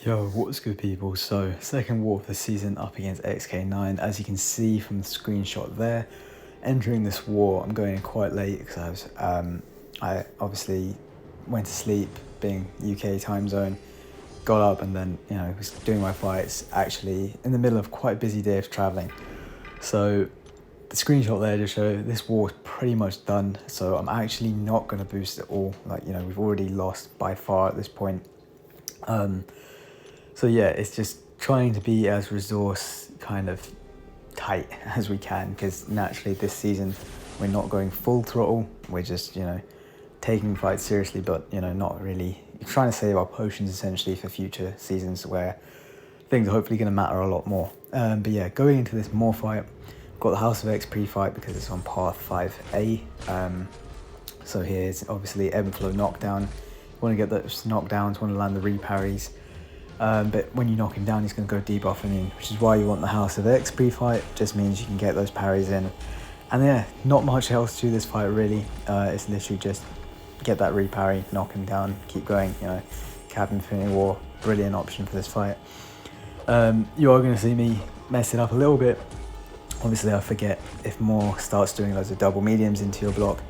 Yo, what's good people? So, second war of the season up against X+K9. As you can see from the screenshot there, entering this war, I'm going in quite late because I obviously went to sleep, being UK time zone, got up and then, was doing my fights actually in the middle of quite a busy day of traveling. So, the screenshot there just shows this war is pretty much done. So, I'm actually not going to boost it all. We've already lost by far at this point. So yeah, it's just trying to be as resource kind of tight as we can, because naturally this season we're not going full throttle. We're just, taking fights seriously, but, not really. You're trying to save our potions essentially for future seasons where things are hopefully going to matter a lot more. But yeah, going into this more fight, got the House of X pre-fight because it's on path 5A. So here's obviously ebb and flow knockdown. You want to get those knockdowns, want to land the reparries. But when you knock him down, he's going to go debuff immune, which is why you want the House of X pre-fight. Just means you can get those parries in. And yeah, not much else to this fight really. It's literally just get that reparry, knock him down, keep going. Cap Infinity War, brilliant option for this fight. You are going to see me mess it up a little bit. Obviously, I forget if Moore starts doing loads of double mediums into your block,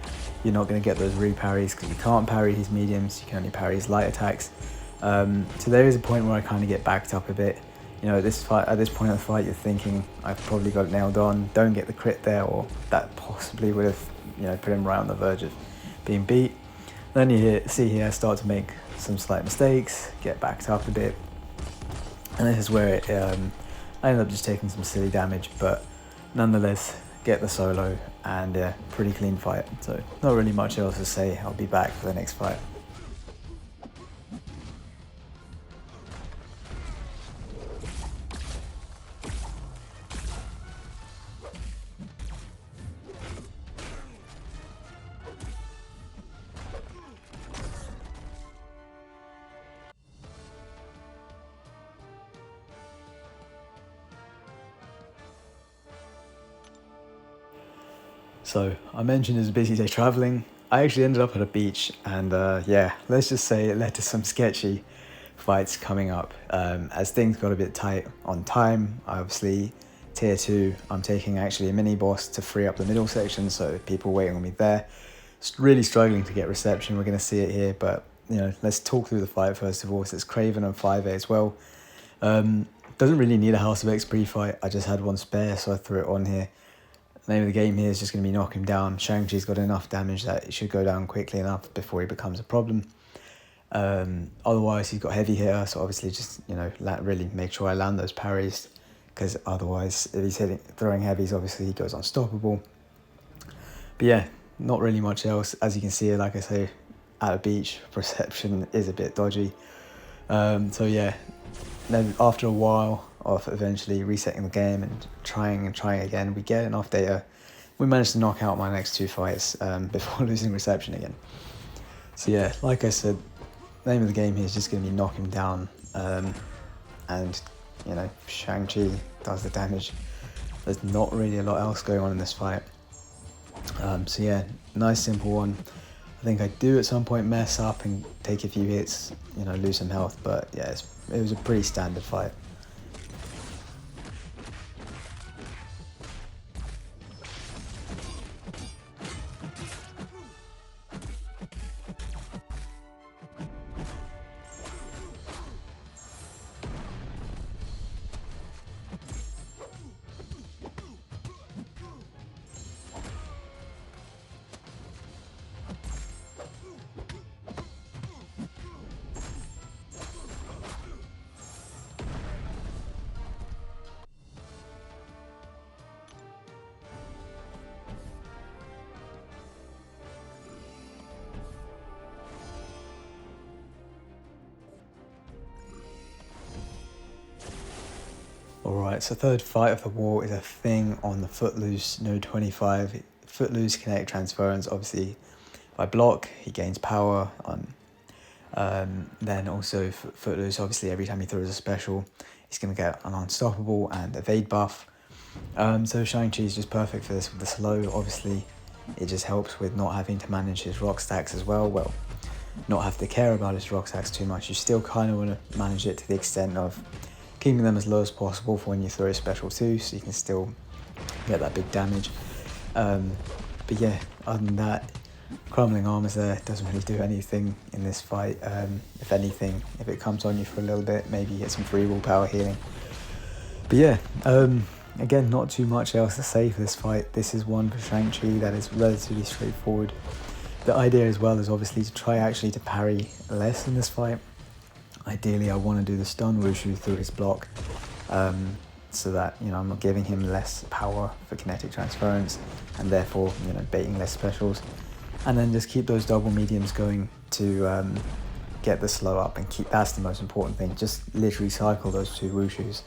you're not going to get those reparries because you can't parry his mediums. You can only parry his light attacks. So there is a point where I kind of get backed up a bit. At this point of the fight, you're thinking I've probably got it nailed on. Don't get the crit there, or that possibly would have put him right on the verge of being beat. Then you see here I start to make some slight mistakes, get backed up a bit, and this is where I end up just taking some silly damage, but nonetheless get the solo and pretty clean fight. So not really much else to say. I'll be back for the next fight. So I mentioned it was a busy day traveling. I actually ended up at a beach, and yeah, let's just say it led to some sketchy fights coming up. As things got a bit tight on time, obviously tier 2, I'm taking actually a mini boss to free up the middle section, so people waiting on me there. Really struggling to get reception. We're going to see it here, but let's talk through the fight first of all. So it's Kraven on 5A as well. Doesn't really need a House of X pre-fight. I just had one spare, so I threw it on here. The name of the game here is just going to be knock him down. Shang Chi's got enough damage that it should go down quickly enough before he becomes a problem. Otherwise, he's got heavy hitter, so obviously just really make sure I land those parries, because otherwise, if he's throwing heavies, obviously he goes unstoppable. But yeah, not really much else. As you can see, like I say, at a beach, reception is a bit dodgy. So yeah, then after a while of eventually resetting the game and trying again, we get enough data. We managed to knock out my next 2 fights before losing reception again. So yeah, like I said, the name of the game here is just going to be knock him down, and Shang Chi does the damage. There's not really a lot else going on in this fight. So yeah, nice simple one. I think I do at some point mess up and take a few hits, lose some health, but yeah, it was a pretty standard fight. Alright, so third fight of the war is a thing on the Footloose node 25. Footloose kinetic transference, obviously by block, he gains power on. Then also Footloose, obviously every time he throws a special, he's going to get an unstoppable and evade buff. So Shang Chi is just perfect for this with the slow. Obviously, it just helps with not having to manage his rock stacks as well. Well, not have to care about his rock sacks too much. You still kind of want to manage it to the extent of keeping them as low as possible for when you throw a special 2, so you can still get that big damage. But yeah, other than that, crumbling armor's there, doesn't really do anything in this fight. If anything, if it comes on you for a little bit, maybe you get some free willpower healing. But yeah, again, not too much else to say for this fight. This is one for Shang Chi that is relatively straightforward. The idea as well is obviously to try actually to parry less in this fight. Ideally, I want to do the stun wushu through his block, so that, you know, I'm not giving him less power for kinetic transference, and therefore, you know, baiting less specials. And then just keep those double mediums going to get the slow up, and that's the most important thing. Just literally cycle those 2 wushus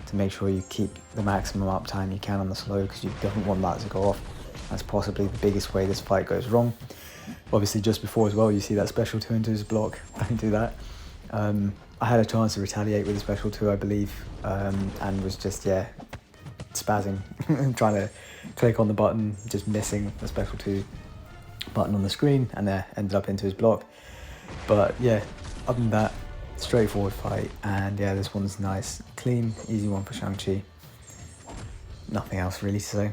to make sure you keep the maximum uptime you can on the slow, because you don't want that to go off. That's possibly the biggest way this fight goes wrong. Obviously, just before as well, you see that special 2 into his block. Don't do that. I had a chance to retaliate with a special 2, I believe, and was just, yeah, spazzing, trying to click on the button, just missing the special 2 button on the screen, and there ended up into his block. But yeah, other than that, straightforward fight, and yeah, this one's nice, clean, easy one for Shang Chi. Nothing else really to say.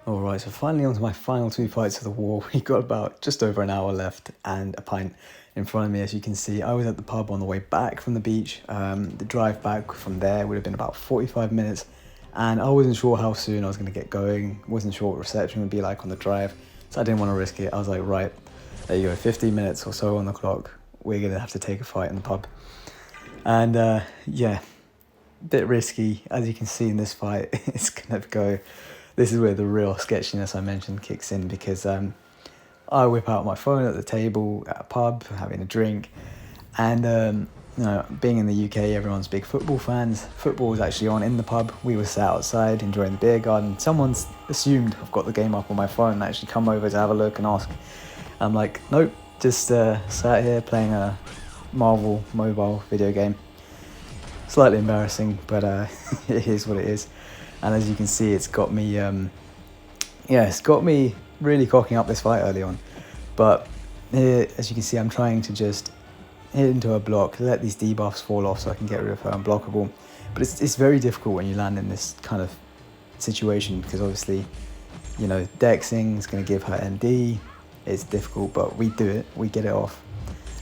Alright, so finally on to my final 2 fights of the war. We got about just over an hour left and a pint in front of me. As you can see, I was at the pub on the way back from the beach. The drive back from there would have been about 45 minutes, and I wasn't sure how soon I was going to get going. Wasn't sure what reception would be like on the drive, so I didn't want to risk it. I was like, right, there you go, 15 minutes or so on the clock. We're going to have to take a fight in the pub. And yeah, bit risky. As you can see in this fight, it's going to go... This is where the real sketchiness I mentioned kicks in, because I whip out my phone at the table at a pub, having a drink, and you know, being in the UK, everyone's big football fans. Football was actually on in the pub. We were sat outside enjoying the beer garden. Someone's assumed I've got the game up on my phone and actually come over to have a look and ask. I'm like, nope, just sat here playing a Marvel mobile video game. Slightly embarrassing, but it is what it is. And as you can see, it's got me, it's got me really cocking up this fight early on. But here, as you can see, I'm trying to just hit into a block, let these debuffs fall off so I can get rid of her unblockable. But it's very difficult when you land in this kind of situation, because obviously, you know, dexing is going to give her ND. It's difficult, but we do it, we get it off.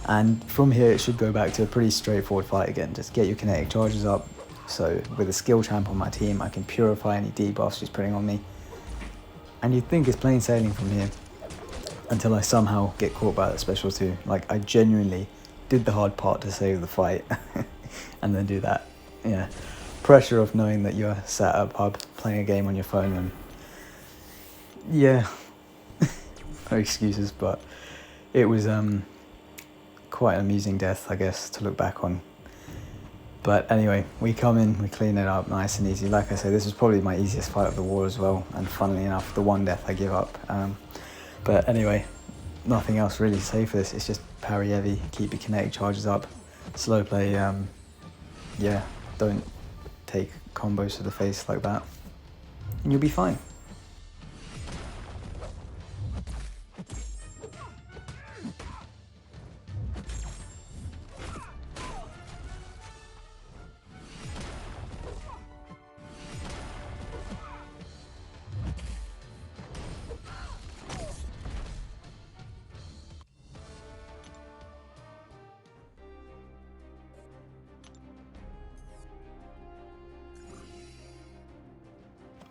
And from here, it should go back to a pretty straightforward fight again. Just get your kinetic charges up. So with a skill champ on my team, I can purify any debuffs she's putting on me. And you'd think it's plain sailing from here, until I somehow get caught by that special 2. Like, I genuinely did the hard part to save the fight, and then do that. Yeah, pressure of knowing that you're sat at a pub playing a game on your phone, and yeah, no excuses, but it was quite an amusing death, I guess, to look back on. But anyway, we come in, we clean it up nice and easy. Like I said, this was probably my easiest fight of the war as well, and funnily enough, the one death I give up. But anyway, nothing else really to say for this. It's just parry heavy, keep your kinetic charges up, slow play. Yeah, don't take combos to the face like that, and you'll be fine.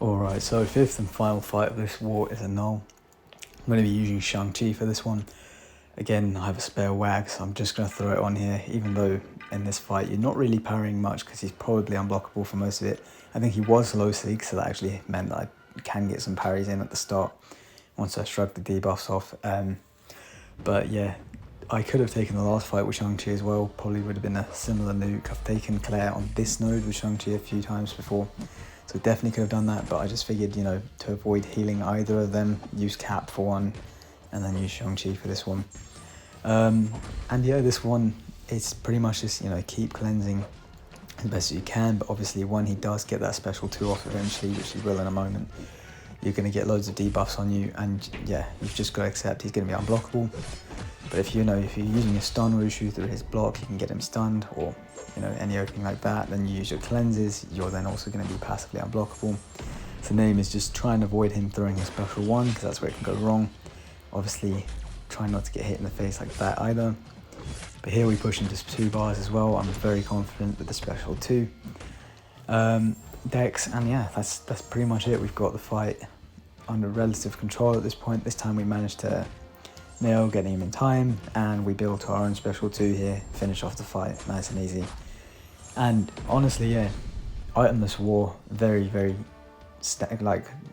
Alright, so fifth and final fight of this war is a knull. I'm going to be using Shang Chi for this one. Again, I have a spare wag, so I'm just going to throw it on here, even though in this fight you're not really parrying much because he's probably unblockable for most of it. I think he was low sleek, so that actually meant that I can get some parries in at the start once I shrug the debuffs off. But yeah, I could have taken the last fight with Shang Chi as well, probably would have been a similar nuke. I've taken Claire on this node with Shang Chi a few times before, so definitely could have done that, but I just figured, you know, to avoid healing either of them, use Cap for one, and then use Shang Chi for this one. And yeah, this one, it's pretty much just, you know, keep cleansing as best as you can, but obviously when he does get that special 2 off eventually, which he will in a moment, you're going to get loads of debuffs on you, and yeah, you've just got to accept he's going to be unblockable. But if you're using a stun Wushu through his block, you can get him stunned, or you know, any opening like that, then you use your cleanses, you're then also going to be passively unblockable. So the name is just try and avoid him throwing a special 1, because that's where it can go wrong. Obviously, try not to get hit in the face like that either. But here we push into 2 bars as well. I'm very confident with the special 2. Dex, and yeah, that's pretty much it. We've got the fight under relative control at this point. This time we managed to nail getting him in time, and we built our own special 2 here, finish off the fight nice and easy. And honestly, yeah, itemless war, very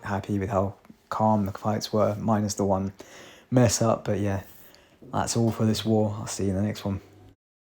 happy with how calm the fights were, minus the one mess up. But yeah, that's all for this war. I'll see you in the next one.